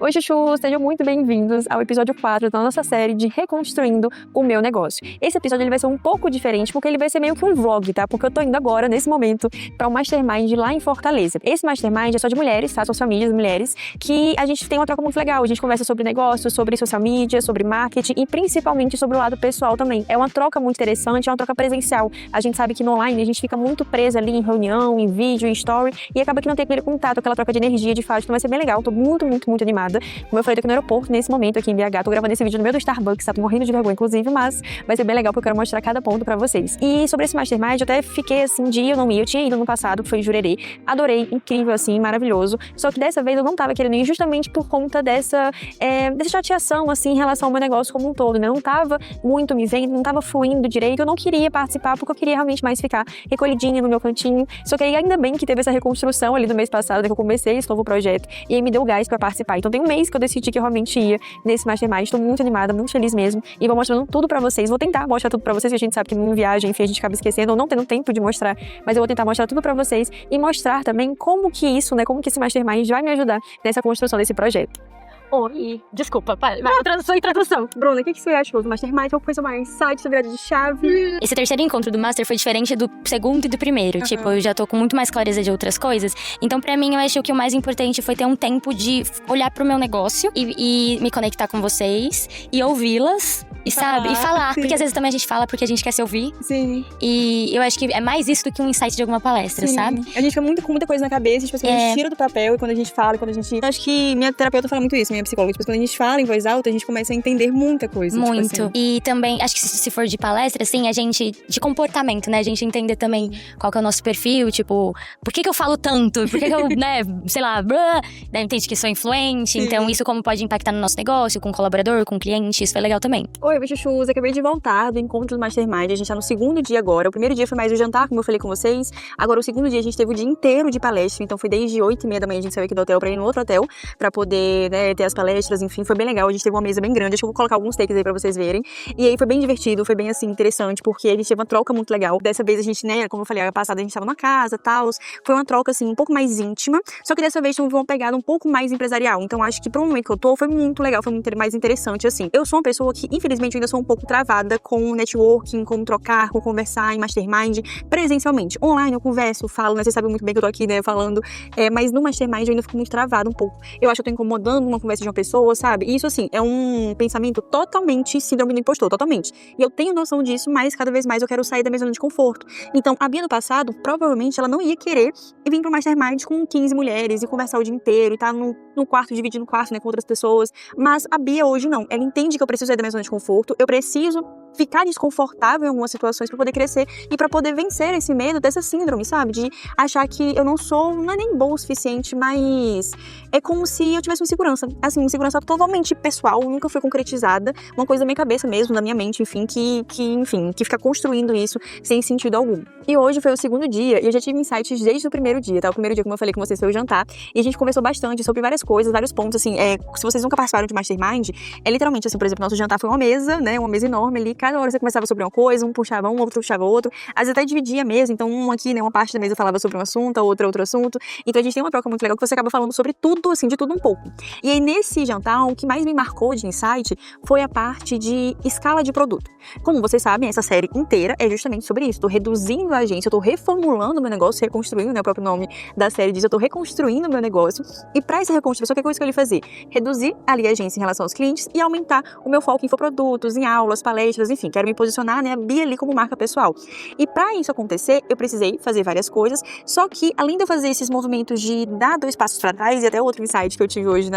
Oi, Chuchu! Sejam muito bem-vindos ao episódio 4 da nossa série de Reconstruindo o Meu Negócio. Esse episódio ele vai ser um pouco diferente, porque ele vai ser meio que um vlog, tá? Porque eu tô indo agora, nesse momento, para um Mastermind lá em Fortaleza. Esse Mastermind é só de mulheres, tá? São as famílias, mulheres, que a gente tem uma troca muito legal. A gente conversa sobre negócios, sobre social media, sobre marketing e principalmente sobre o lado pessoal também. É uma troca muito interessante, é uma troca presencial. A gente sabe que no online a gente fica muito presa ali em reunião, em vídeo, em story, e acaba que não tem aquele contato, aquela troca de energia de fato. Então vai ser bem legal, tô muito animada. Como eu falei, tô aqui no aeroporto, nesse momento, aqui em BH. Tô gravando esse vídeo no meio do Starbucks, tá? Tô morrendo de vergonha, inclusive, mas vai ser bem legal porque eu quero mostrar cada ponto pra vocês. E sobre esse Mastermind, eu até fiquei assim, eu não ia. Eu tinha ido no passado, que foi em Jurerê. Adorei, incrível, assim, maravilhoso. Só que dessa vez eu não tava querendo ir justamente por conta dessa chateação, assim, em relação ao meu negócio como um todo, né? Eu não tava muito me vendo, não tava fluindo direito. Eu não queria participar porque eu queria realmente mais ficar recolhidinha no meu cantinho. Só que aí, ainda bem que teve essa reconstrução ali no mês passado, né, que eu comecei esse novo projeto. E aí me deu gás pra participar. Então tem um mês que eu decidi que eu realmente ia nesse Mastermind. Estou muito animada, muito feliz mesmo. E vou mostrando tudo pra vocês. Vou tentar mostrar tudo pra vocês, que a gente sabe que em viagem, enfim, a gente acaba esquecendo ou não tendo tempo de mostrar. Mas eu vou tentar mostrar tudo pra vocês e mostrar também como que isso, né, como que esse Mastermind vai me ajudar nessa construção desse projeto. Oi, desculpa, vai, introdução. Bruna, o que você achou do Mastermind? Qual foi o seu maior insight, sua virada de chave? Esse terceiro encontro do Master foi diferente do segundo e do primeiro. Tipo, eu já tô com muito mais clareza de outras coisas. Então, pra mim, eu acho que o mais importante foi ter um tempo de olhar pro meu negócio e me conectar com vocês e ouvi-las. E sabe? E falar. Sim. Porque às vezes também a gente fala porque a gente quer se ouvir. Sim. E eu acho que é mais isso do que um insight de alguma palestra, sim, sabe? A gente fica com muita coisa na cabeça, tipo assim, a gente tira do papel e quando a gente fala, Eu acho que minha terapeuta fala muito isso, minha psicóloga. Tipo, quando a gente fala em voz alta, a gente começa a entender muita coisa. Muito. Tipo assim. E também, acho que se for de palestra, assim, a gente... De comportamento, né? A gente entender também qual que é o nosso perfil, tipo... Por que eu falo tanto? Por que eu, né, sei lá... Daí entende que sou influente. Sim. Então, isso como pode impactar no nosso negócio, com o colaborador, com o cliente. Isso foi legal também. Oi, Chuchus, acabei de voltar do encontro do Mastermind. A gente tá no segundo dia agora. O primeiro dia foi mais o jantar, como eu falei com vocês. Agora, o segundo dia, a gente teve o dia inteiro de palestra. Então, foi desde 8h30 da manhã, a gente saiu aqui do hotel pra ir no outro hotel, pra poder, né, ter as palestras, enfim. Foi bem legal. A gente teve uma mesa bem grande. Acho que eu vou colocar alguns takes aí pra vocês verem. E aí, foi bem divertido, foi bem, assim, interessante, porque a gente teve uma troca muito legal. Dessa vez, a gente, né, como eu falei, a passada a gente tava numa casa e tal. Foi uma troca, assim, um pouco mais íntima. Só que dessa vez, tive uma pegada um pouco mais empresarial. Então, acho que pro momento que eu tô, foi muito legal, foi muito mais interessante, assim. Eu sou uma pessoa que, infelizmente, eu ainda sou um pouco travada com networking, com trocar, com conversar em Mastermind presencialmente. Online eu converso, falo, né? Vocês sabem muito bem que eu tô aqui, né, falando. Mas no Mastermind eu ainda fico muito travada um pouco. Eu acho que eu tô incomodando uma conversa de uma pessoa, sabe? E isso, assim, é um pensamento totalmente síndrome do impostor, totalmente. E eu tenho noção disso, mas cada vez mais eu quero sair da minha zona de conforto. Então, a Bia no passado, provavelmente, ela não ia querer vir pro Mastermind com 15 mulheres e conversar o dia inteiro e tá no quarto, dividindo o quarto, né, com outras pessoas. Mas a Bia hoje não. Ela entende que eu preciso sair da minha zona de conforto, eu preciso ficar desconfortável em algumas situações pra poder crescer e pra poder vencer esse medo dessa síndrome, sabe? De achar que eu não é nem boa o suficiente, mas é como se eu tivesse uma insegurança. Assim, insegurança totalmente pessoal, nunca foi concretizada. Uma coisa da minha cabeça mesmo, da minha mente, enfim, que fica construindo isso sem sentido algum. E hoje foi o segundo dia e eu já tive insights desde o primeiro dia, tá? O primeiro dia, como eu falei com vocês, foi o jantar. E a gente conversou bastante sobre várias coisas, vários pontos, assim. Se vocês nunca participaram de Mastermind, é literalmente, assim, por exemplo, nosso jantar foi uma mesa, né? Uma mesa enorme ali. Cada hora você conversava sobre uma coisa, um puxava um, outro puxava outro. Às vezes até dividia a mesa, então um aqui, né, uma parte da mesa falava sobre um assunto, a outra outro assunto. Então a gente tem uma troca muito legal que você acaba falando sobre tudo, assim, de tudo um pouco. E aí nesse jantar, o que mais me marcou de insight foi a parte de escala de produto. Como vocês sabem, essa série inteira é justamente sobre isso. Tô reduzindo a agência, eu tô reformulando o meu negócio, reconstruindo, né, o próprio nome da série diz, eu tô reconstruindo o meu negócio. E pra essa reconstrução, o que eu escolhi fazer? Reduzir ali a agência em relação aos clientes e aumentar o meu foco em infoprodutos, em aulas, palestras, enfim, quero me posicionar, né, a Bia ali como marca pessoal. E pra isso acontecer, eu precisei fazer várias coisas, só que além de eu fazer esses movimentos de dar 2 passos pra trás, e até outro insight que eu tive hoje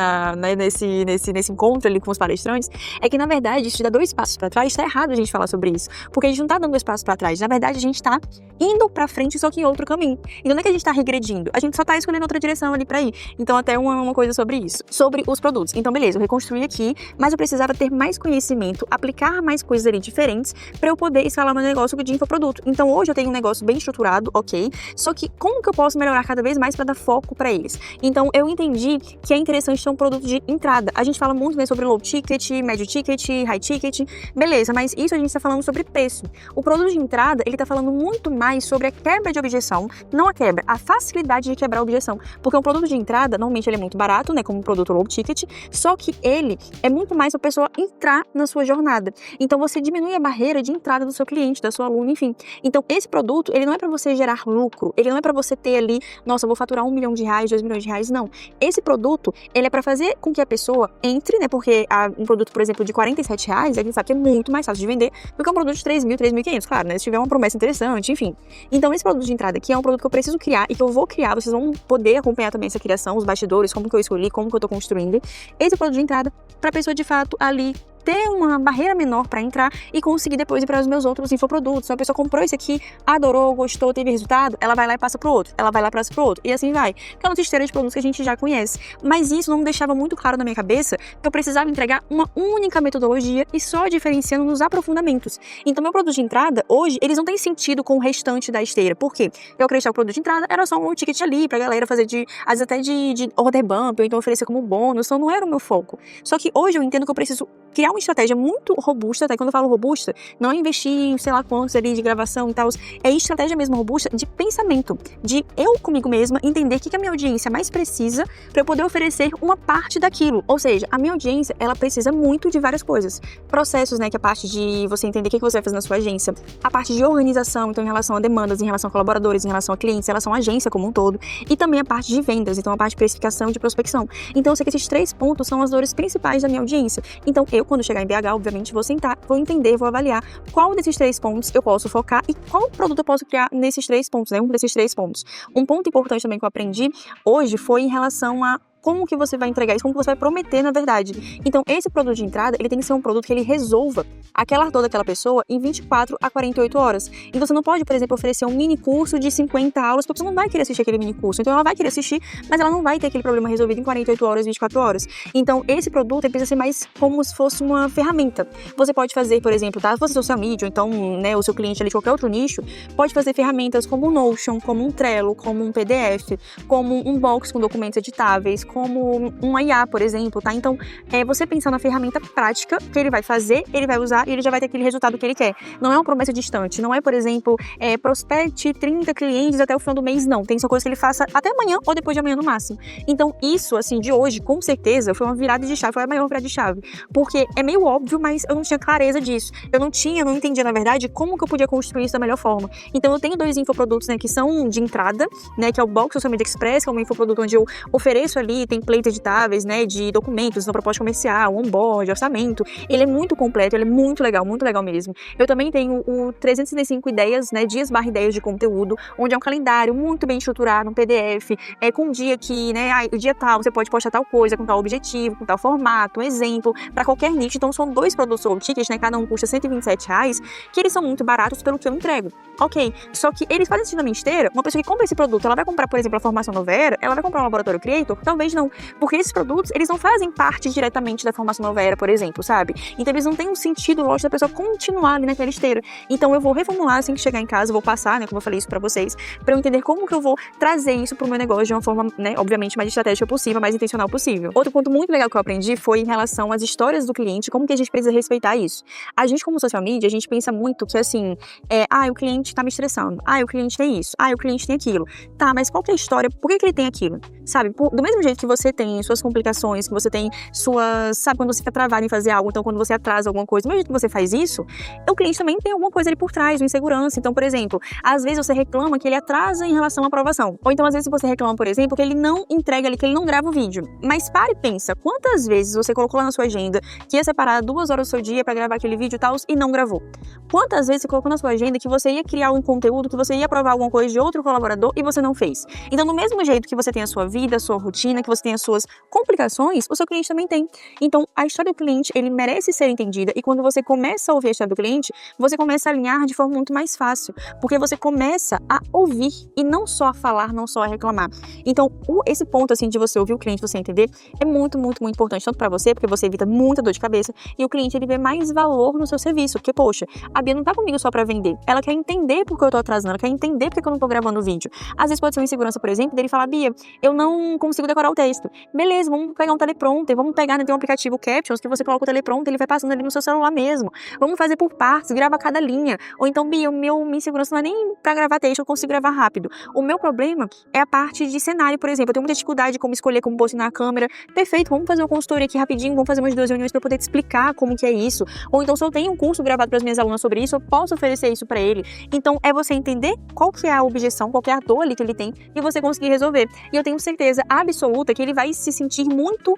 nesse encontro ali com os palestrantes, é que na verdade, isso de dar 2 passos pra trás, tá errado a gente falar sobre isso, porque a gente não tá dando 2 passos pra trás, na verdade a gente tá indo pra frente, só que em outro caminho. Então não é que a gente tá regredindo, a gente só tá escolhendo outra direção ali pra ir. Então até uma coisa sobre isso, sobre os produtos. Então beleza, eu reconstruí aqui, mas eu precisava ter mais conhecimento, aplicar mais coisas ali diferentes para eu poder escalar meu negócio de infoproduto. Então hoje eu tenho um negócio bem estruturado, ok, só que como que eu posso melhorar cada vez mais para dar foco para eles? Então eu entendi que é interessante ter um produto de entrada. A gente fala muito, né, sobre low ticket, médio ticket, high ticket, beleza, mas isso a gente está falando sobre preço. O produto de entrada, ele tá falando muito mais sobre a quebra de objeção, não a quebra, a facilidade de quebrar a objeção, porque um produto de entrada, normalmente ele é muito barato, né, como um produto low ticket, só que ele é muito mais para a pessoa entrar na sua jornada. Então você diminui a barreira de entrada do seu cliente, da sua aluna, enfim. Então esse produto, ele não é para você gerar lucro, ele não é para você ter ali, nossa, eu vou faturar R$1 milhão, R$2 milhões, não. Esse produto, ele é para fazer com que a pessoa entre, né, porque um produto, por exemplo, de R$47, a gente sabe que é muito mais fácil de vender do que um produto de 3.000, 3.500, claro, né, se tiver uma promessa interessante, enfim. Então esse produto de entrada aqui é um produto que eu preciso criar e que eu vou criar, vocês vão poder acompanhar também essa criação, os bastidores, como que eu escolhi, como que eu tô construindo. Esse produto de entrada, pra pessoa de fato ali ter uma barreira menor para entrar e conseguir depois ir para os meus outros infoprodutos. Se a pessoa comprou esse aqui, adorou, gostou, teve resultado, ela vai lá e passa pro outro, ela vai lá e passa pro outro, e assim vai. Que é uma esteira de produtos que a gente já conhece. Mas isso não deixava muito claro na minha cabeça que eu precisava entregar uma única metodologia e só diferenciando nos aprofundamentos. Então, meu produto de entrada, hoje, eles não têm sentido com o restante da esteira. Por quê? Eu acreditava que o produto de entrada era só um ticket ali pra galera fazer às vezes até de order bump, ou então oferecer como bônus, então não era o meu foco. Só que hoje eu entendo que eu preciso criar uma estratégia muito robusta, até quando eu falo robusta, não é investir em sei lá quantos ali de gravação e tal, é estratégia mesmo robusta de pensamento, de eu comigo mesma entender o que a minha audiência mais precisa para eu poder oferecer uma parte daquilo. Ou seja, a minha audiência, ela precisa muito de várias coisas. Processos, né, que é a parte de você entender o que você vai fazer na sua agência, a parte de organização, então em relação a demandas, em relação a colaboradores, em relação a clientes, em relação à agência como um todo, e também a parte de vendas, então a parte de precificação e de prospecção. Então eu sei que esses 3 pontos são as dores principais da minha audiência. Então eu, quando chegar em BH, obviamente, vou sentar, vou entender, vou avaliar qual desses 3 pontos eu posso focar e qual produto eu posso criar nesses 3 pontos, né? Um desses 3 pontos. Um ponto importante também que eu aprendi hoje foi em relação a como que você vai entregar isso, como que você vai prometer, na verdade. Então, esse produto de entrada, ele tem que ser um produto que ele resolva aquela dor daquela pessoa em 24 a 48 horas. Então, você não pode, por exemplo, oferecer um mini curso de 50 aulas, porque você não vai querer assistir aquele mini curso. Então, ela vai querer assistir, mas ela não vai ter aquele problema resolvido em 48 horas, 24 horas. Então, esse produto precisa ser mais como se fosse uma ferramenta. Você pode fazer, por exemplo, tá? Se você é social media, ou então, né, o seu cliente ali de qualquer outro nicho, pode fazer ferramentas como o Notion, como um Trello, como um PDF, como um box com documentos editáveis, como um IA, por exemplo, tá? Então, você pensar na ferramenta prática que ele vai fazer, ele vai usar e ele já vai ter aquele resultado que ele quer. Não é uma promessa distante, não é, por exemplo, prospecte 30 clientes até o final do mês, não. Tem só coisa que ele faça até amanhã ou depois de amanhã no máximo. Então, isso, assim, de hoje, com certeza, foi uma virada de chave, foi a maior virada de chave. Porque é meio óbvio, mas eu não tinha clareza disso. Eu não entendia, na verdade, como que eu podia construir isso da melhor forma. Então, eu tenho 2 infoprodutos, né, que são de entrada, né, que é o Box Social Media Express, que é um infoproduto onde eu ofereço ali templates editáveis, né, de documentos, uma proposta comercial, onboard, orçamento. Ele é muito completo, ele é muito legal mesmo. Eu também tenho o 365 ideias, né, dias/ideias de conteúdo, onde é um calendário muito bem estruturado, um PDF, com um dia que, né, o dia tal, você pode postar tal coisa, com tal objetivo, com tal formato, um exemplo, para qualquer nicho. Então, são 2 produtos low ticket, né, cada um custa R$127, que eles são muito baratos pelo que eu entrego. Ok, só que eles fazem sentido na minha esteira. Uma pessoa que compra esse produto, ela vai comprar, por exemplo, a formação Nova Era, ela vai comprar um laboratório Creator? Talvez não, porque esses produtos, eles não fazem parte diretamente da formação Nova Era, por exemplo, sabe? Então, eles não têm um sentido, lógico, da pessoa continuar ali naquela esteira. Então, eu vou reformular assim que chegar em casa, eu vou passar, né, como eu falei isso pra vocês, pra eu entender como que eu vou trazer isso pro meu negócio de uma forma, né, obviamente, mais estratégica possível, mais intencional possível. Outro ponto muito legal que eu aprendi foi em relação às histórias do cliente, como que a gente precisa respeitar isso. A gente, como social media, a gente pensa muito que, assim, o cliente tá me estressando, o cliente tem isso, o cliente tem aquilo. Tá, mas qual que é a história? Por que ele tem aquilo? Sabe? Do mesmo jeito que você tem suas complicações, que você tem suas, sabe, quando você fica travado em fazer algo, então quando você atrasa alguma coisa, do mesmo jeito que você faz isso, o cliente também tem alguma coisa ali por trás, uma insegurança. Então, por exemplo, às vezes você reclama que ele atrasa em relação à aprovação. Ou então, às vezes você reclama, por exemplo, que ele não entrega ali, que ele não grava o vídeo. Mas para e pensa, quantas vezes você colocou lá na sua agenda que ia separar 2 horas do seu dia pra gravar aquele vídeo e tal, e não gravou? Quantas vezes você colocou na sua agenda que você ia criar um conteúdo, que você ia aprovar alguma coisa de outro colaborador e você não fez? Então, do mesmo jeito que você tem a sua vida, a sua rotina, que você tem as suas complicações, o seu cliente também tem. Então, a história do cliente, ele merece ser entendida, e quando você começa a ouvir a história do cliente, você começa a alinhar de forma muito mais fácil, porque você começa a ouvir e não só a falar, não só a reclamar. Então, esse ponto, assim, de você ouvir o cliente, você entender, é muito, muito, muito importante, tanto para você, porque você evita muita dor de cabeça, e o cliente, ele vê mais valor no seu serviço, porque, poxa, a Bia não tá comigo só pra vender, ela quer entender por que eu tô atrasando, ela quer entender por que eu não tô gravando o vídeo. Às vezes pode ser uma insegurança, por exemplo, dele falar, Bia, eu não consigo decorar o texto. Beleza, vamos pegar um teleprompter, vamos pegar, né, tem um aplicativo Captions, que você coloca o teleprompter, ele vai passando ali no seu celular mesmo. Vamos fazer por partes, grava cada linha. Ou então, Bia, minha insegurança não é nem pra gravar texto, eu consigo gravar rápido. O meu problema é a parte de cenário, por exemplo, eu tenho muita dificuldade de como escolher, como posicionar a câmera. Perfeito, vamos fazer uma consultoria aqui rapidinho, vamos fazer umas 2 reuniões pra eu poder te explicar como que é isso. Ou então, se eu tenho um curso gravado para as minhas alunas sobre isso, eu posso oferecer isso pra ele. Então, é você entender qual que é a objeção, qual que é a dor ali que ele tem, e você conseguir resolver. E eu tenho certeza absoluta que ele vai se sentir muito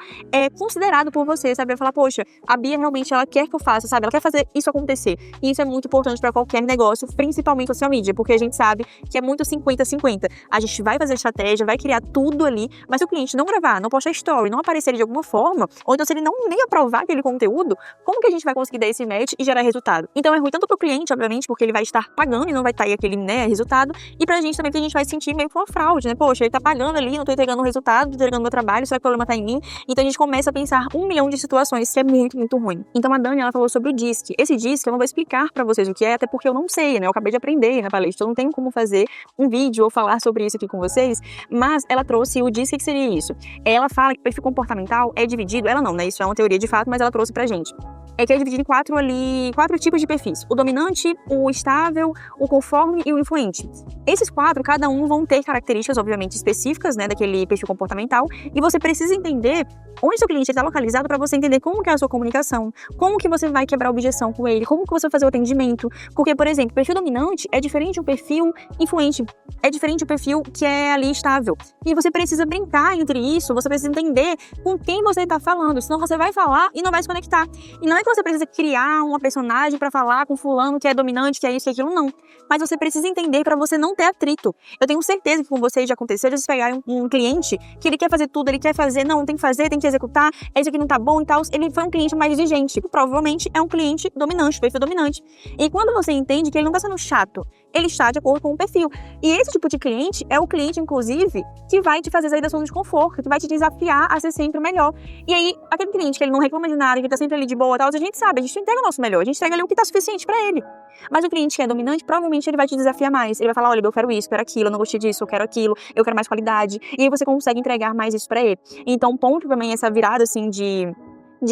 considerado por você, sabe? Vai falar, poxa, a Bia realmente, ela quer que eu faça, sabe? Ela quer fazer isso acontecer. E isso é muito importante para qualquer negócio, principalmente social media, porque a gente sabe que é muito 50-50. A gente vai fazer estratégia, vai criar tudo ali, mas se o cliente não gravar, não postar story, não aparecer de alguma forma, ou então se ele não nem aprovar aquele conteúdo, como que a gente vai conseguir dar esse match e gerar resultado? Então é ruim tanto pro cliente, obviamente, porque ele vai estar pagando e não vai estar aí aquele, né, resultado, e pra gente também, porque a gente vai se sentir meio que uma fraude, né? Poxa, ele tá pagando ali, não tô entregando o resultado, tô entregando o meu trabalho, será que o problema tá em mim? Então a gente começa a pensar 1 milhão de situações, que é muito, muito ruim. Então a Dani, ela falou sobre o DISC. Esse DISC eu não vou explicar pra vocês o que é, até porque eu não sei, né? Eu acabei de aprender na palestra, eu não tenho como fazer um vídeo ou falar sobre isso aqui com vocês, mas ela trouxe o DISC, que seria isso. Ela fala que o perfil comportamental é dividido, ela não, né? Isso é uma teoria de fato, mas ela trouxe pra gente. É que é dividido em 4 tipos de perfis. O dominante, o estável, o conforme e o influente. Esses 4, cada um vão ter características, obviamente, específicas, né, daquele perfil comportamental, e você precisa entender onde seu cliente está localizado para você entender como que é a sua comunicação, como que você vai quebrar a objeção com ele, como que você vai fazer o atendimento. Porque, por exemplo, o perfil dominante é diferente do perfil influente, é diferente do perfil que é ali estável. E você precisa brincar entre isso, você precisa entender com quem você está falando, senão você vai falar e não vai se conectar. E não é que você precisa criar uma personagem para falar com fulano que é dominante, que é isso, que é aquilo, não. Mas você precisa entender para você não ter atrito. Eu tenho certeza que com vocês já aconteceu de vocês pegarem um cliente que ele quer fazer tudo, ele quer fazer, não, tem que fazer, tem que executar, isso aqui não tá bom e tal. Ele foi um cliente mais exigente, provavelmente é um cliente dominante, perfil dominante. E quando você entende que ele não tá sendo chato, ele está de acordo com o perfil. E esse tipo de cliente é o cliente, inclusive, que vai te fazer sair da zona de conforto, que vai te desafiar a ser sempre melhor. E aí, aquele cliente que ele não reclama de nada, que tá sempre ali de boa e tal, a gente sabe, a gente entrega o nosso melhor, a gente entrega ali o que tá suficiente pra ele. Mas o cliente que é dominante, provavelmente ele vai te desafiar mais. Ele vai falar, olha, eu quero isso, eu quero aquilo, eu não gostei disso, eu quero aquilo, eu quero mais qualidade. E aí você consegue entregar mais isso pra ele. Então, um ponto também, essa virada, assim, de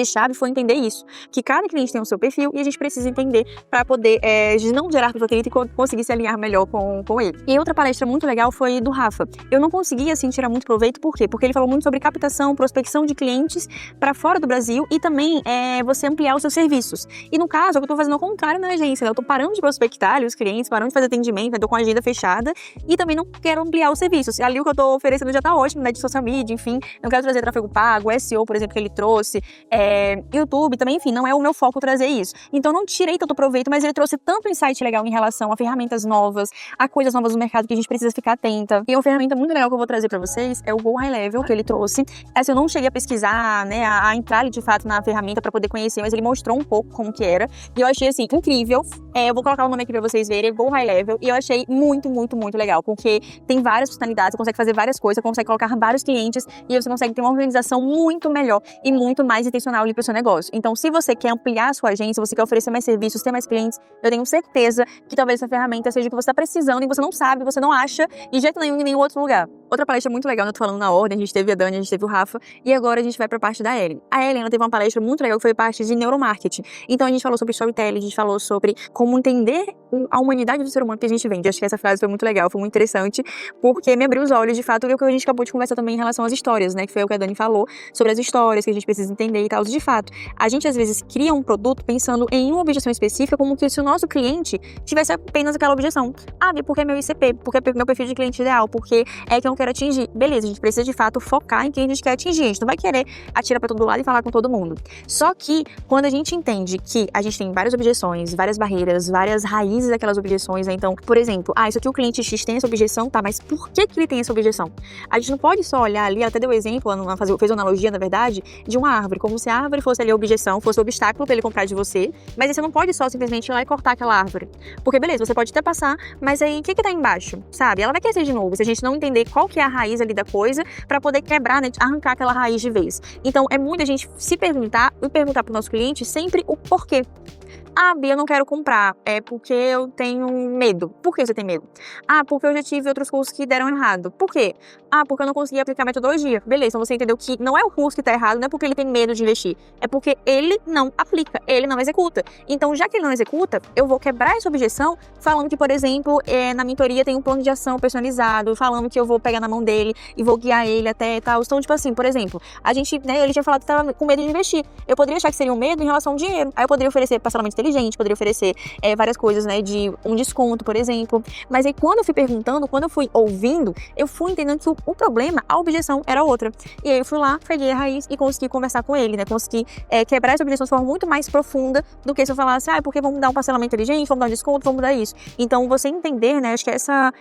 chave foi entender isso, que cada cliente tem o seu perfil e a gente precisa entender para poder não gerar atrito e conseguir se alinhar melhor com ele. E outra palestra muito legal foi do Rafa. Eu não consegui, assim, tirar muito proveito, por quê? Porque ele falou muito sobre captação, prospecção de clientes para fora do Brasil e também você ampliar os seus serviços. E no caso, eu tô fazendo ao contrário na agência, né? Eu tô parando de prospectar ali os clientes, parando de fazer atendimento, eu tô com a agenda fechada e também não quero ampliar os serviços. Ali o que eu tô oferecendo já tá ótimo, né? De social media, enfim, não quero trazer tráfego pago, SEO, por exemplo, que ele trouxe, YouTube também, enfim, não é o meu foco trazer isso. Então não tirei tanto proveito, mas ele trouxe tanto insight legal em relação a ferramentas novas, a coisas novas no mercado que a gente precisa ficar atenta. E uma ferramenta muito legal que eu vou trazer pra vocês é o Go High Level, que ele trouxe. Essa eu não cheguei a pesquisar, né, a entrar de fato na ferramenta pra poder conhecer, mas ele mostrou um pouco como que era. E eu achei, assim, incrível. Eu vou colocar o nome aqui pra vocês verem, Go High Level. E eu achei muito, muito, muito legal, porque tem várias funcionalidades, você consegue fazer várias coisas, você consegue colocar vários clientes e você consegue ter uma organização muito melhor e muito mais intencional ali pro seu negócio. Então, se você quer ampliar a sua agência, você quer oferecer mais serviços, ter mais clientes, eu tenho certeza que talvez essa ferramenta seja o que você está precisando e você não sabe, você não acha de jeito nenhum em nenhum outro lugar. Outra palestra muito legal, eu tô falando na ordem, a gente teve a Dani, a gente teve o Rafa, e agora a gente vai pra parte da Ellen. A Ellen, ela teve uma palestra muito legal que foi parte de neuromarketing. Então, a gente falou sobre storytelling, a gente falou sobre como entender a humanidade do ser humano que a gente vende. Acho que essa frase foi muito legal, foi muito interessante, porque me abriu os olhos, de fato, e o que a gente acabou de conversar também em relação às histórias, né, que foi o que a Dani falou, sobre as histórias que a gente precisa entender e tal. De fato, a gente às vezes cria um produto pensando em uma objeção específica, como que se o nosso cliente tivesse apenas aquela objeção. Ah, porque é meu ICP, porque é meu perfil de cliente ideal, porque é que eu quero atingir. Beleza, a gente precisa de fato focar em quem a gente quer atingir. A gente não vai querer atirar pra todo lado e falar com todo mundo. Só que, quando a gente entende que a gente tem várias objeções, várias barreiras, várias raízes raízes daquelas objeções, né? Então, por exemplo, isso aqui o cliente X tem essa objeção, tá, mas por que ele tem essa objeção? A gente não pode só olhar ali, ela até deu o exemplo, fez uma analogia, na verdade, de uma árvore, como se a árvore fosse ali a objeção, fosse o obstáculo pra ele comprar de você, mas aí você não pode só simplesmente ir lá e cortar aquela árvore. Porque, beleza, você pode até passar, mas aí, o que tá embaixo, sabe? Ela vai crescer de novo, se a gente não entender qual que é a raiz ali da coisa, pra poder quebrar, né, arrancar aquela raiz de vez. Então, é muito a gente se perguntar e perguntar pro nosso cliente sempre o porquê. Bia, eu não quero comprar, é porque eu tenho medo. Por que você tem medo? Porque eu já tive outros cursos que deram errado. Por quê? Porque eu não consegui aplicar a metodologia. Beleza, então você entendeu que não é o curso que tá errado, não é porque ele tem medo de investir, é porque ele não aplica, ele não executa. Então, já que ele não executa, eu vou quebrar essa objeção falando que, por exemplo, na mentoria tem um plano de ação personalizado, falando que eu vou pegar na mão dele e vou guiar ele até tal. Então, tipo assim, por exemplo, a gente, né, ele tinha falado que tava com medo de investir. Eu poderia achar que seria um medo em relação ao dinheiro. Aí eu poderia oferecer parcelamento inteligente, poderia oferecer várias coisas, né, de um desconto, por exemplo. Mas aí quando eu fui perguntando, quando eu fui ouvindo, eu fui entendendo que o problema, a objeção era outra. E aí eu fui lá, peguei a raiz e consegui conversar com ele, né, consegui quebrar essa objeção de forma muito mais profunda do que se eu falasse, porque vamos dar um parcelamento inteligente, vamos dar um desconto, vamos dar isso. Então você entender, né, acho que essa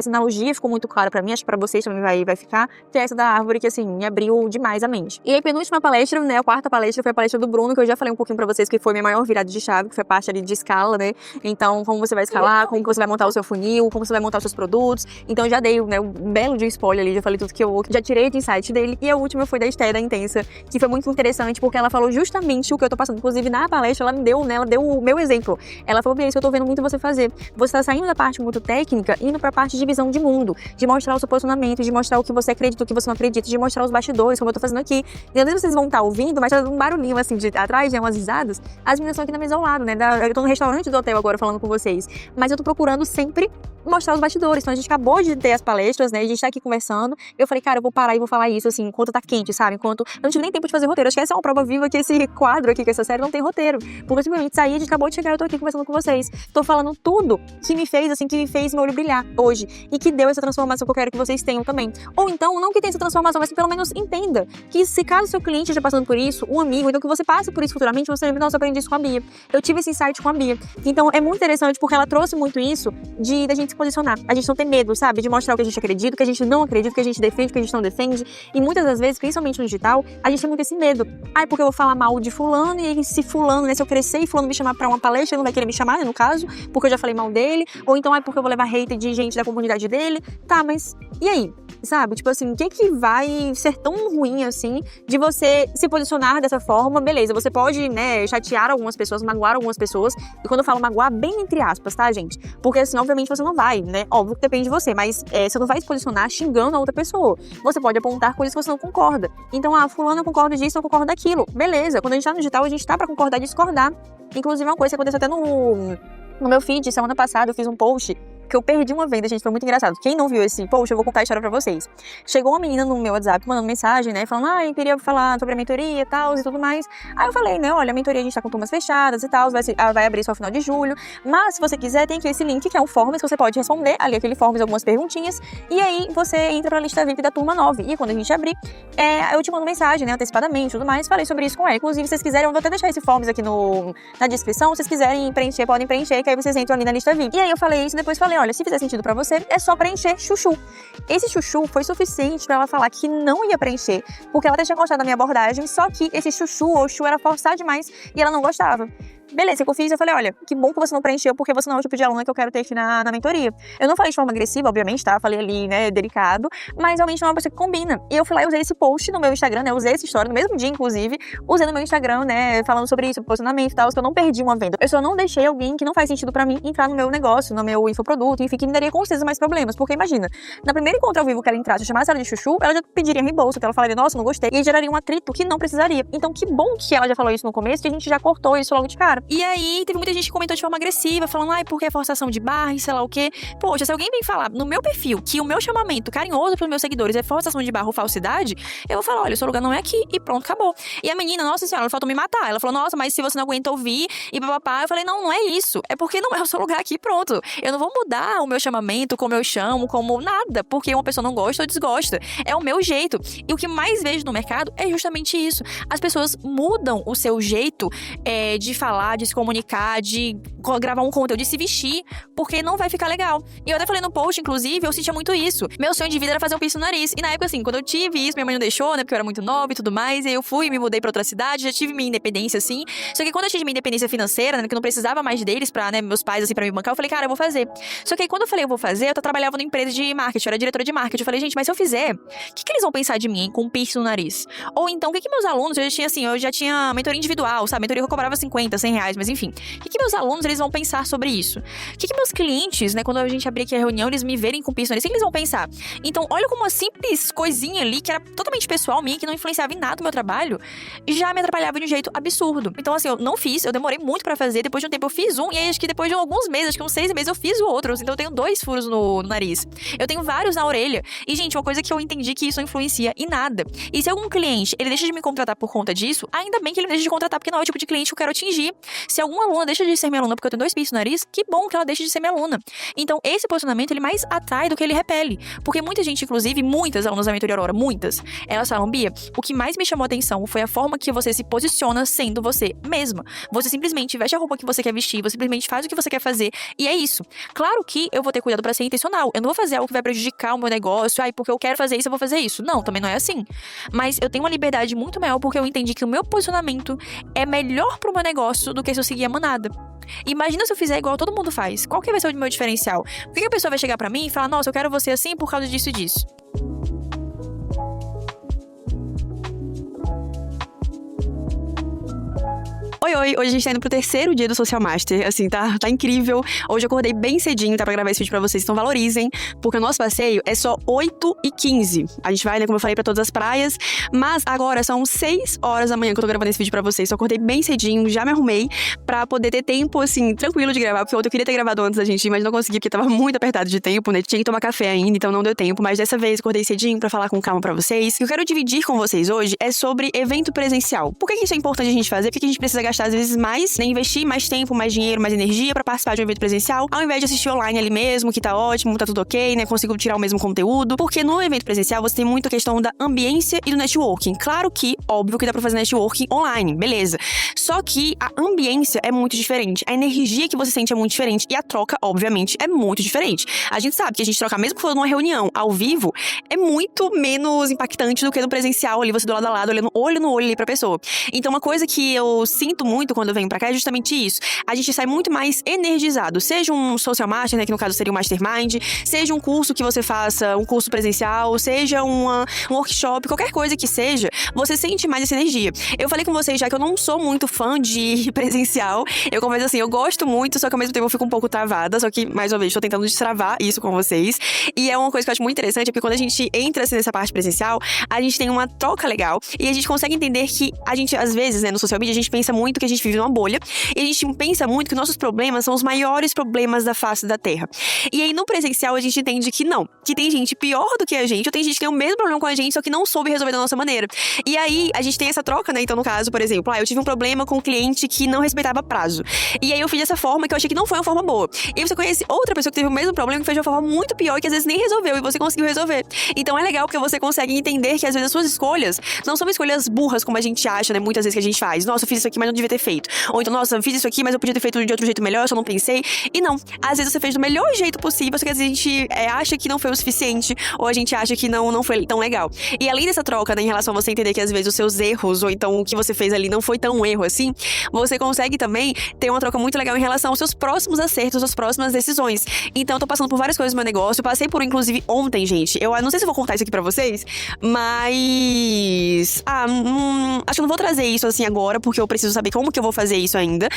analogia ficou muito clara pra mim, acho que pra vocês também vai ficar, que é essa da árvore que assim, me abriu demais a mente. E aí, penúltima palestra, né, a quarta palestra foi a palestra do Bruno, que eu já falei um pouquinho pra vocês que foi minha maior virada de chave, que foi a parte ali de escala, né? Então, como você vai escalar, como você vai montar o seu funil, como você vai montar os seus produtos. Então, eu já dei, né, um belo de spoiler ali, já falei tudo que eu já tirei de insight dele. E a última foi da Esté, da Intensa, que foi muito interessante, porque ela falou justamente o que eu tô passando. Inclusive, na palestra, ela deu o meu exemplo. Ela falou, isso eu tô vendo muito você fazer. Você tá saindo da parte muito técnica, indo pra parte de visão de mundo, de mostrar o seu posicionamento, de mostrar o que você acredita, o que você não acredita, de mostrar os bastidores, como eu tô fazendo aqui. E às vezes vocês vão estar ouvindo, mas tá dando um barulhinho assim de atrás, né, umas risadas. As meninas estão aqui na mesa ao lado, né? Eu tô no restaurante do hotel agora falando com vocês. Mas eu tô procurando sempre mostrar os bastidores. Então a gente acabou de ter as palestras, né? A gente tá aqui conversando. Eu falei, cara, eu vou parar e vou falar isso, assim, enquanto tá quente, sabe? Enquanto eu não tive nem tempo de fazer roteiro. Acho que essa é uma prova viva que esse quadro aqui, que essa série não tem roteiro. Porque simplesmente saí, a gente acabou de chegar, eu tô aqui conversando com vocês. Tô falando tudo que me fez, assim, que me fez meu olho brilhar hoje. E que deu essa transformação que eu quero que vocês tenham também. Ou então, não que tenha essa transformação, mas que pelo menos entenda que se caso seu cliente esteja passando por isso, um amigo, então que você passe por isso futuramente, você lembra, nossa, eu aprendi isso com a Bia. Eu tive esse insight com a Bia. Então é muito interessante porque ela trouxe muito isso da gente se posicionar. A gente não ter medo, sabe? De mostrar o que a gente acredita, o que a gente não acredita, o que a gente defende, o que a gente não defende. E muitas das vezes, principalmente no digital, a gente tem muito esse medo. Porque eu vou falar mal de fulano e se fulano, né? Se eu crescer e fulano me chamar pra uma palestra, ele não vai querer me chamar, né, no caso, porque eu já falei mal dele. Ou então, porque eu vou levar hater de gente da comunidade dele. Tá, mas e aí? Sabe? Tipo assim, o que vai ser tão ruim assim de você se posicionar dessa forma? Beleza, você pode, né, chatear algumas pessoas, magoar algumas pessoas. E quando eu falo magoar, bem entre aspas, tá, gente? Porque assim, obviamente você não vai, né? Óbvio que depende de você, mas você não vai se posicionar xingando a outra pessoa. Você pode apontar coisas que você não concorda. Então, fulano, eu concordo disso, eu concordo daquilo. Beleza, quando a gente tá no digital, a gente tá pra concordar e discordar. Inclusive, uma coisa que aconteceu até no meu feed, semana passada, eu fiz um post que eu perdi uma venda, gente, foi muito engraçado. Quem não viu esse post, eu vou contar a história pra vocês. Chegou uma menina no meu WhatsApp mandando mensagem, né, falando, eu queria falar sobre a mentoria e tal, e tudo mais. Aí eu falei, né, olha, a mentoria a gente tá com turmas fechadas e tal, vai abrir só no final de julho, mas se você quiser, tem aqui esse link, que é um forms, que você pode responder ali aquele forms, algumas perguntinhas, e aí você entra pra lista VIP da turma 9. E quando a gente abrir, eu te mando mensagem, né, antecipadamente e tudo mais, falei sobre isso com ela. Inclusive, se vocês quiserem, eu vou até deixar esse forms aqui na descrição, se vocês quiserem preencher, podem preencher, que aí vocês entram ali na lista VIP. E aí eu falei isso, depois falei, olha, se fizer sentido pra você, é só preencher chuchu. Esse chuchu foi suficiente pra ela falar que não ia preencher, porque ela até tinha gostado da minha abordagem, só que esse chuchu ou chu era forçar demais e ela não gostava. Beleza, o que eu fiz, eu falei, olha, que bom que você não preencheu, porque você não é o tipo de aluna que eu quero ter aqui na mentoria. Eu não falei de forma agressiva, obviamente, tá? Falei ali, né, delicado, mas realmente não é uma pessoa que combina. E eu fui lá e usei esse post no meu Instagram, né, usei essa história no mesmo dia, inclusive, usei no meu Instagram, né, falando sobre isso, posicionamento e tal, que eu não perdi uma venda. Eu só não deixei alguém que não faz sentido pra mim entrar no meu negócio, no meu infoproduto, enfim, que me daria com certeza mais problemas, porque imagina, na primeira encontro ao vivo que ela entrasse, eu chamasse ela de chuchu, ela já pediria reembolso, que ela falaria, nossa, não gostei, e aí geraria um atrito que não precisaria. Então, que bom que ela já falou isso no começo, que a gente já cortou isso logo de cara. E aí, teve muita gente que comentou de forma agressiva, falando, porque é forçação de barra e sei lá o quê. Poxa, se alguém vem falar no meu perfil que o meu chamamento carinhoso pros meus seguidores é forçação de barra ou falsidade, eu vou falar, olha, o seu lugar não é aqui e pronto, acabou. E a menina, nossa senhora, ela faltou me matar. Ela falou, nossa, mas se você não aguenta ouvir e papapá, eu falei, não é isso. É porque não é o seu lugar aqui, pronto. Eu não vou mudar o meu chamamento, como eu chamo, como nada, porque uma pessoa não gosta ou desgosta. É o meu jeito. E o que mais vejo no mercado é justamente isso. As pessoas mudam o seu jeito de falar, de se comunicar, de gravar um conteúdo de se vestir, porque não vai ficar legal. E eu até falei no post, inclusive, eu sentia muito isso. Meu sonho de vida era fazer um piercing no nariz. E na época, assim, quando eu tive isso, minha mãe não deixou, né, porque eu era muito nova e tudo mais. E aí eu fui, me mudei pra outra cidade, já tive minha independência, assim. Só que quando eu tive minha independência financeira, né, que eu não precisava mais deles pra, né, meus pais, assim, pra me bancar, eu falei, cara, eu vou fazer. Só que aí quando eu falei, eu vou fazer, eu trabalhava numa empresa de marketing, eu era diretora de marketing. Eu falei, gente, mas se eu fizer, o que eles vão pensar de mim, hein, com um piercing no nariz? Ou então, o que meus alunos, eu já tinha mentoria individual, sabe? Mentoria que eu cobrava 50, 100 reais, mas enfim. O que meus alunos, eles vão pensar sobre isso? O que meus clientes, né, quando a gente abrir aqui a reunião, eles me verem com piercing no nariz, o que eles vão pensar? Então, olha como uma simples coisinha ali, que era totalmente pessoal minha, que não influenciava em nada o meu trabalho, já me atrapalhava de um jeito absurdo. Então, assim, eu não fiz, eu demorei muito pra fazer, depois de um tempo eu fiz um, e aí acho que depois de alguns meses, acho que uns 6 meses, eu fiz o outro. Então eu tenho 2 furos no nariz. Eu tenho vários na orelha. E, gente, uma coisa que eu entendi que isso não influencia em nada. E se algum cliente, ele deixa de me contratar por conta disso, ainda bem que ele deixa de contratar, porque não é o tipo de cliente que eu quero atingir. Se alguma aluna deixa de ser minha aluna porque eu tenho 2 piercings no nariz, que bom que ela deixa de ser minha aluna. Então, esse posicionamento, ele mais atrai do que ele repele. Porque muita gente, inclusive, muitas alunas da mentoria Aurora, muitas, elas falam, Bia, o que mais me chamou a atenção foi a forma que você se posiciona sendo você mesma. Você simplesmente veste a roupa que você quer vestir, você simplesmente faz o que você quer fazer, e é isso. Claro que eu vou ter cuidado pra ser intencional. Eu não vou fazer algo que vai prejudicar o meu negócio, porque eu quero fazer isso, eu vou fazer isso. Não, também não é assim. Mas eu tenho uma liberdade muito maior porque eu entendi que o meu posicionamento é melhor pro meu negócio do que se eu seguir a manada. Imagina se eu fizer igual todo mundo faz. Qual que vai ser o meu diferencial? Por que a pessoa vai chegar pra mim e falar, nossa, eu quero você assim por causa disso e disso? Oi, hoje a gente tá indo pro 3º dia do Social Master, assim, tá incrível. Hoje eu acordei bem cedinho, tá, pra gravar esse vídeo pra vocês, então valorizem, porque o nosso passeio é só 8h15. A gente vai, né, como eu falei, pra todas as praias, mas agora são 6 horas da manhã que eu tô gravando esse vídeo pra vocês, então eu acordei bem cedinho, já me arrumei pra poder ter tempo, assim, tranquilo de gravar, porque ontem eu queria ter gravado antes da gente ir, mas não consegui, porque tava muito apertado de tempo, né, tinha que tomar café ainda, então não deu tempo, mas dessa vez eu acordei cedinho pra falar com calma pra vocês. O que eu quero dividir com vocês hoje é sobre evento presencial. Por que isso é importante a gente fazer? Por que a gente precisa gastar às vezes mais, né, investir mais tempo, mais dinheiro, mais energia pra participar de um evento presencial, ao invés de assistir online ali mesmo, que tá ótimo, tá tudo ok, né, consigo tirar o mesmo conteúdo, porque no evento presencial você tem muito a questão da ambiência e do networking. Claro que, óbvio que dá pra fazer networking online, beleza. Só que a ambiência é muito diferente, a energia que você sente é muito diferente e a troca, obviamente, é muito diferente. A gente sabe que a gente troca, mesmo que for numa reunião ao vivo, é muito menos impactante do que no presencial, ali você do lado a lado, olhando olho no olho ali pra pessoa. Então uma coisa que eu sinto muito quando eu venho pra cá é justamente isso. A gente sai muito mais energizado. Seja um social master, né, que no caso seria um mastermind, seja um curso que você faça, um curso presencial, seja um workshop, qualquer coisa que seja, você sente mais essa energia. Eu falei com vocês já que eu não sou muito fã de presencial. Eu confesso assim, eu gosto muito, só que ao mesmo tempo eu fico um pouco travada, só que, mais uma vez, tô tentando destravar isso com vocês. E é uma coisa que eu acho muito interessante, porque quando a gente entra assim, nessa parte presencial, a gente tem uma troca legal e a gente consegue entender que a gente, às vezes, né, no social media, a gente pensa muito que a gente vive numa bolha e a gente pensa muito que nossos problemas são os maiores problemas da face da Terra. E aí, no presencial, a gente entende que não, que tem gente pior do que a gente, ou tem gente que tem o mesmo problema com a gente, só que não soube resolver da nossa maneira. E aí, a gente tem essa troca, né? Então, no caso, por exemplo, eu tive um problema com um cliente que não respeitava prazo. E aí, eu fiz dessa forma que eu achei que não foi uma forma boa. E aí, você conhece outra pessoa que teve o mesmo problema que fez de uma forma muito pior e que às vezes nem resolveu e você conseguiu resolver. Então, é legal porque você consegue entender que às vezes as suas escolhas não são escolhas burras como a gente acha, né? Muitas vezes que a gente faz. Nossa, eu fiz isso aqui, mas não devia ter feito. Ou então, nossa, eu fiz isso aqui, mas eu podia ter feito de outro jeito melhor, eu só não pensei. E não, às vezes você fez do melhor jeito possível, só que às vezes a gente acha que não foi o suficiente, ou a gente acha que não foi tão legal. E além dessa troca, né, em relação a você entender que às vezes os seus erros, ou então o que você fez ali não foi tão um erro assim, você consegue também ter uma troca muito legal em relação aos seus próximos acertos, às suas próximas decisões. Então, eu tô passando por várias coisas no meu negócio, eu passei por, inclusive, ontem, gente. Eu não sei se eu vou contar isso aqui pra vocês, mas... acho que eu não vou trazer isso assim agora, porque eu preciso saber como que eu vou fazer isso ainda,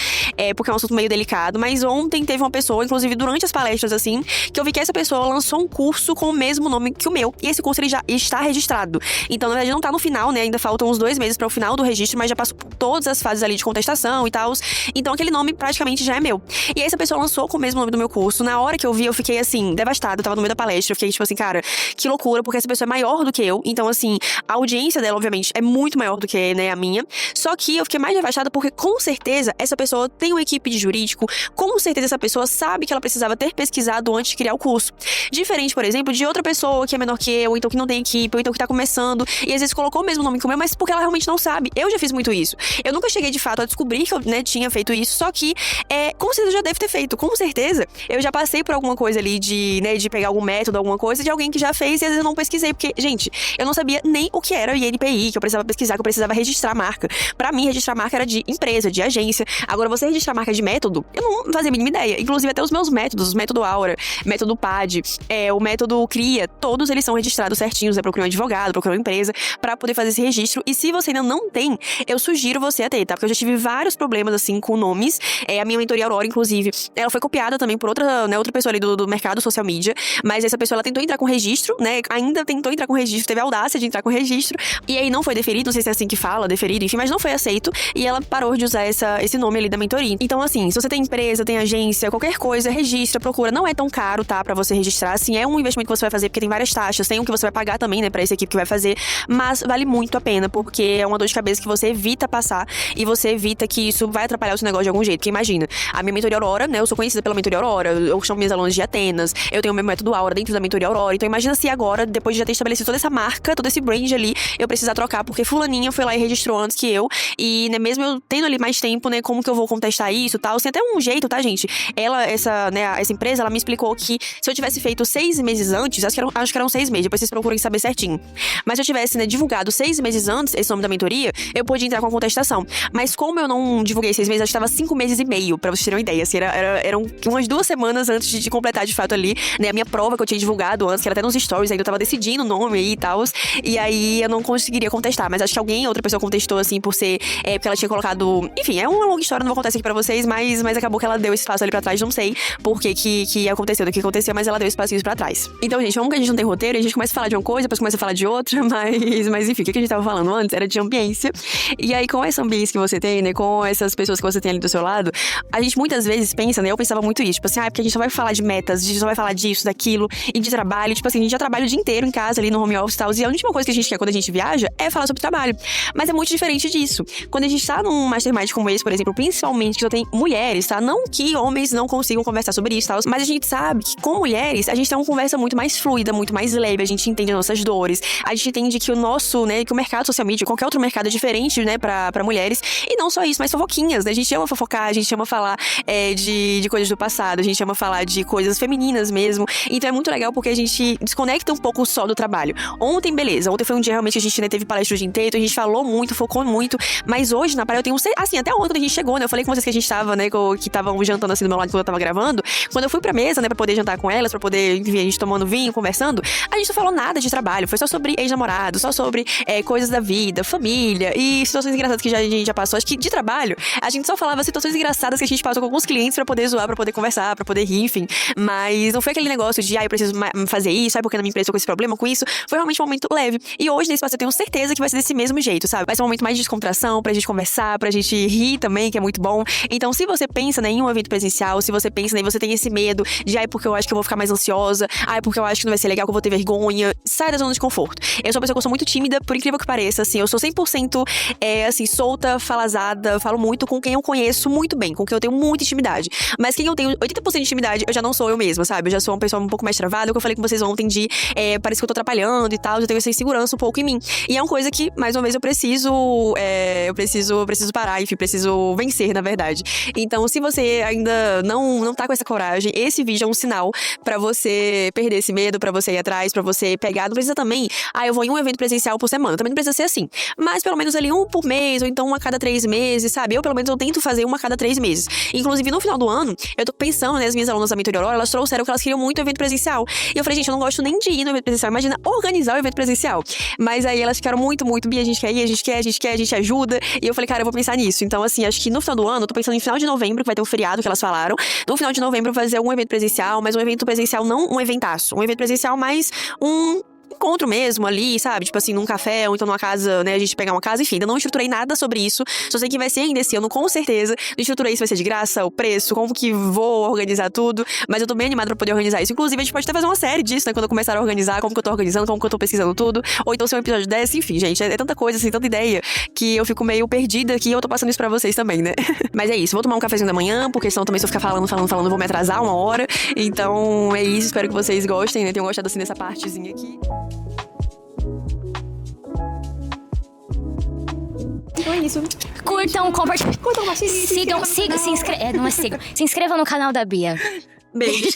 porque é um assunto meio delicado, mas ontem teve uma pessoa, inclusive durante as palestras, assim, que eu vi que essa pessoa lançou um curso com o mesmo nome que o meu, e esse curso ele já está registrado. Então, na verdade, não tá no final, né, ainda faltam uns 2 meses para o final do registro, mas já passou por todas as fases ali de contestação e tal, então aquele nome praticamente já é meu. E aí essa pessoa lançou com o mesmo nome do meu curso. Na hora que eu vi, eu fiquei assim, devastada, eu tava no meio da palestra, eu fiquei tipo assim, cara, que loucura, porque essa pessoa é maior do que eu, então assim, a audiência dela, obviamente, é muito maior do que, né, a minha, só que eu fiquei mais devastada porque porque com certeza essa pessoa tem uma equipe de jurídico, com certeza essa pessoa sabe que ela precisava ter pesquisado antes de criar o curso. Diferente, por exemplo, de outra pessoa que é menor que eu, então que não tem equipe, ou então que tá começando, e às vezes colocou o mesmo nome que o meu, mas porque ela realmente não sabe. Eu já fiz muito isso. Eu nunca cheguei, de fato, a descobrir que eu, tinha feito isso, só que, com certeza, eu já deve ter feito. Com certeza, eu já passei por alguma coisa ali de pegar algum método, alguma coisa de alguém que já fez, e às vezes eu não pesquisei, porque, gente, eu não sabia nem o que era o INPI, que eu precisava pesquisar, que eu precisava registrar a marca. Pra mim, registrar a marca era de empresa, de agência. Agora, você registrar a marca de método, eu não fazia a mínima ideia. Inclusive, até os meus métodos, o método Aura, método PAD, o método CRIA, todos eles são registrados certinhos. Você procura um advogado, procura uma empresa pra poder fazer esse registro. E se você ainda não tem, eu sugiro você a ter, tá? Porque eu já tive vários problemas, assim, com nomes. A minha mentoria Aurora, inclusive, ela foi copiada também por outra pessoa ali do mercado social media. Mas essa pessoa, ela tentou entrar com registro, né? Ainda tentou entrar com registro, teve a audácia de entrar com registro. E aí não foi deferido, não sei se é assim que fala, deferido, enfim, mas não foi aceito. E ela parou de usar esse nome ali da mentoria. Então, assim, se você tem empresa, tem agência, qualquer coisa, registra, procura. Não é tão caro, tá? Pra você registrar. Assim, é um investimento que você vai fazer, porque tem várias taxas. Tem um que você vai pagar também, né? Pra essa equipe que vai fazer. Mas vale muito a pena, porque é uma dor de cabeça que você evita passar. E você evita que isso vai atrapalhar o seu negócio de algum jeito. Porque imagina, a minha mentoria Aurora, né? Eu sou conhecida pela mentoria Aurora. Eu chamo minhas alunas de Atenas. Eu tenho o meu método Aura dentro da mentoria Aurora. Então, imagina se agora, depois de já ter estabelecido toda essa marca, todo esse brand ali, eu precisar trocar, porque fulaninha foi lá e registrou antes que eu. E, né, mesmo eu tendo ali mais tempo, né, como que eu vou contestar isso e tal. Tem até um jeito, tá, gente? Essa empresa, ela me explicou que se eu tivesse feito 6 meses antes, acho que eram 6 meses, depois vocês procurem saber certinho. Mas se eu tivesse, né, divulgado 6 meses antes esse nome da mentoria, eu podia entrar com a contestação. Mas como eu não divulguei 6 meses, acho que estava 5 meses e meio, pra vocês terem uma ideia. Assim, eram umas 2 semanas antes de completar de fato ali, né, a minha prova que eu tinha divulgado antes, que era até nos stories, ainda eu tava decidindo o nome aí e tal. E aí eu não conseguiria contestar, mas acho que outra pessoa contestou, assim, por ser, porque ela tinha colocado, enfim, é uma longa história, não vou contar isso aqui pra vocês, mas acabou que ela deu esse espaço ali pra trás, não sei por que aconteceu, do que aconteceu, mas ela deu espacinhos pra trás. Então, gente, como que a gente não tem roteiro, a gente começa a falar de uma coisa, depois começa a falar de outra, mas enfim, o que a gente tava falando antes era de ambiência. E aí, com essa ambiência que você tem, né, com essas pessoas que você tem ali do seu lado, a gente muitas vezes pensa, né, eu pensava muito isso, tipo assim, porque a gente só vai falar de metas, a gente só vai falar disso, daquilo, e de trabalho, tipo assim, a gente já trabalha o dia inteiro em casa, ali no home office e tal, e a última coisa que a gente quer quando a gente viaja é falar sobre trabalho. Mas é muito diferente disso. Quando a gente tá num mastermind como esse, por exemplo, principalmente que só tem mulheres, tá? Não que homens não consigam conversar sobre isso, tá? Mas a gente sabe que com mulheres, a gente tem uma conversa muito mais fluida, muito mais leve, a gente entende as nossas dores, a gente entende que o nosso, né, que o mercado social media, qualquer outro mercado é diferente, né, pra mulheres. E não só isso, mas fofoquinhas, né? A gente ama fofocar, a gente ama falar de coisas do passado, a gente ama falar de coisas femininas mesmo. Então é muito legal porque a gente desconecta um pouco só do trabalho. Ontem, beleza. Ontem foi um dia realmente que a gente, né, teve palestra o dia inteiro, a gente falou muito, focou muito. Mas hoje, na praia, eu tenho assim, até ontem quando a gente chegou, né? Eu falei com vocês que a gente tava, né, que estavam jantando assim do meu lado quando eu tava gravando. Quando eu fui pra mesa, né, pra poder jantar com elas, pra poder, enfim, a gente tomando vinho, conversando, a gente não falou nada de trabalho. Foi só sobre ex-namorado, só sobre coisas da vida, família e situações engraçadas que a gente já passou. Acho que de trabalho, a gente só falava situações engraçadas que a gente passou com alguns clientes pra poder zoar, pra poder conversar, pra poder rir, enfim. Mas não foi aquele negócio de, eu preciso fazer isso, porque na minha empresa eu tô com esse problema, com isso. Foi realmente um momento leve. E hoje, nesse espaço, eu tenho certeza que vai ser desse mesmo jeito, sabe? Vai ser um momento mais de descontração, pra gente conversar, pra gente rir também, que é muito bom. Então, se você pensa, né, em um evento presencial, se você pensa, né, você tem esse medo de, porque eu acho que eu vou ficar mais ansiosa, porque eu acho que não vai ser legal, que eu vou ter vergonha, sai da zona de conforto. Eu sou uma pessoa que eu sou muito tímida, por incrível que pareça, assim, eu sou 100% assim, solta, falazada, falo muito com quem eu conheço muito bem, com quem eu tenho muita intimidade. Mas quem eu tenho 80% de intimidade, eu já não sou eu mesma, sabe? Eu já sou uma pessoa um pouco mais travada, o que eu falei com vocês ontem de, parece que eu tô atrapalhando e tal, eu tenho essa insegurança um pouco em mim. E é uma coisa que, mais uma vez, eu preciso parar, enfim, preciso vencer, na verdade. Então, se você ainda não tá com essa coragem, esse vídeo é um sinal pra você perder esse medo, pra você ir atrás, pra você pegar. Não precisa também, eu vou em um evento presencial por semana, também não precisa ser assim. Mas pelo menos ali um por mês, ou então uma a cada 3 meses, sabe? Eu, pelo menos, eu tento fazer uma a cada 3 meses. Inclusive, no final do ano, eu tô pensando, né, as minhas alunas da mentoria Aurora, elas trouxeram que elas queriam muito evento presencial. E eu falei, gente, eu não gosto nem de ir no evento presencial, imagina organizar o evento presencial. Mas aí elas ficaram muito, Bia, a gente quer ir, a gente ajuda. E eu falei, cara, eu vou pensar nisso. Então, assim, acho que no final do ano, eu tô pensando em final de novembro, que vai ter um feriado que elas falaram. No final de novembro, eu vou fazer algum evento presencial, mas um evento presencial não um eventaço. Um evento presencial mais encontro mesmo ali, sabe? Tipo assim, num café ou então numa casa, né? A gente pegar uma casa, enfim, ainda não estruturei nada sobre isso. Só sei que vai ser ainda esse ano, com certeza. Não estruturei se vai ser de graça, o preço, como que vou organizar tudo. Mas eu tô bem animada pra poder organizar isso. Inclusive, a gente pode até fazer uma série disso, né? Quando eu começar a organizar, como que eu tô organizando, como que eu tô pesquisando tudo. Ou então ser um episódio desse, enfim, gente. É tanta coisa, assim, tanta ideia, que eu fico meio perdida aqui e eu tô passando isso pra vocês também, né? Mas é isso, vou tomar um cafezinho da manhã, porque senão também se eu ficar falando, eu vou me atrasar 1 hora. Então é isso, espero que vocês gostem, né? Tenham gostado assim dessa partezinha aqui. Então é isso. Curtam, compartilhem. Curtam, compartilhem. Se inscrevam no canal da Bia. Beijo.